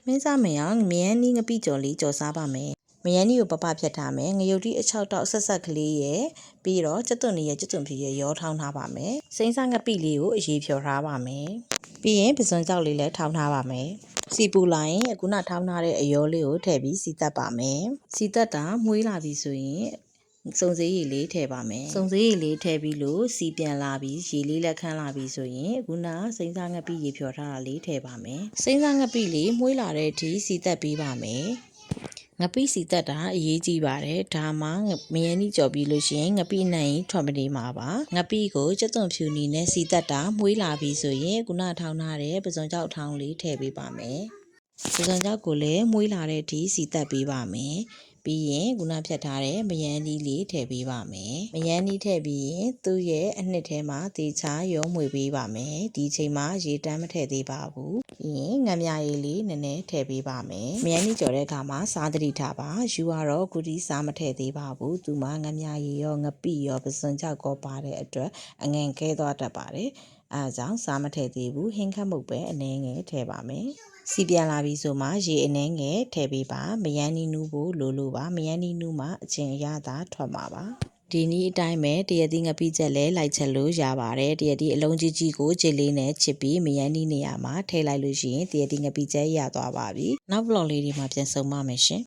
မင်းစားမယောင်မယန်းနီးငပိကြော်လေးကြော်စားပါမယ်မယန်းနီးကိုပပဖြတ်ထားမယ်ငရုတ်တိအချောက်တောက်ဆက်ဆက်ကလေးရဲ့ပြီးတော့ကျက်သွန်လေးရဲ့ကျက်သွန်ဖြူရဲ့ရောထောင်းထားပါမယ်စိမ့်စားငပိလေးကိုအရေးဖြော်ထားပါမယ်ပြီးရင်ပစွန်ကြောက်လေးလည်းထောင်းထားပါမယ်စီပူလာရင်အခုနထောင်းထားတဲ့အရောလေးကိုထည့်ပြီးစီတက်ပါမယ်စီတက်တာမှုေးလာပြီဆိုရင်စုံစည်းရည်လေးထည့်ပါမယ်စုံစည်းရည်လေးထည့်ပြီးလို့စီပြန်လာပြီးရေလေးလက်ခန်းလာပြီးဆိုရင်အခုနစိမ့်စားငပိရေဖြော်ထားတာလေးထည့်ပါမယ်စိမ့်စားငပိလေးမှုေးလာတဲ့အထိစီတက်ပေးပါမယ်ငပိစီတက်တာအရေးကြီးပါတယ်ဒါမှမယန်းနီးကြော်ပြီးလို့ရှိရင်ငပိနိုင်ထွက်မနေမှာပါငပိကိုကျက်သွန်ဖြူနီနဲ့စီတက်တာမှုေးလာပြီးဆိုရင်ခုနထောင်းထားတဲ့ပစွန်ကြောက်ထောင်းလေးထည့်ပေးပါမယ်ပစွန်ကြောက်ကိုလည်းမှုေးလာတဲ့အထိစီတက်ပေးပါမယ်ပြီးရင်ခုနဖြတ်ထားတဲ့မယန်းနီးလေးထည့်ပေးပါမယ်မယန်းနီးထည့်ပြီးရင်သူ့ရဲ့အနှစ်ထဲမှာတေချာရောမွေပေးပါမယ်ဒီချိန်မှာရေတန်းမထည့်သေးပါဘူးပြီးရင်ငမြရည်လေးနည်းနည်းထည့်ပေးပါမယ်မယန်းနီးကြော်တဲ့အခါမှာစားသတိထားပါယူကတော့ခုဒီစားမထည့်သေးပါဘူးသူမှာငမြရည်ရောငပိရောပစွန်ကြောက်ကောပါတဲ့အတွက်အငန်ခဲသွားတတ်ပါတယ်အဲဒါကြောင့်စားမထည့်သေးဘူးဟင်းခတ်မုတ်ပဲအနည်းငယ်ထည့်ပါမယ်စီပြန်လာပြီဆိုမှရေအနှဲငယ်ထည့်ပေးပါမယန်းနီးနူးဖို့လိုပါမယန်းနီးနူးမှအချင်းအရသာထွက်မှာပါဒီနည်းအတိုင်းပဲတရသီးငပိချက်လဲလိုက်ချက်လို့ရပါတယ်တရသီးအလုံးကြီးကြီးကိုဂျစ်လေးနဲ့ချစ်ပြီးမယန်းနီးနေရာမှာထည့်လိုက်လို့ရှိရင်တရသီးငပိချက်ရသွားပါပြီနောက် vlog လေးတွေမှာပြန်ဆုံပါမယ်ရှင်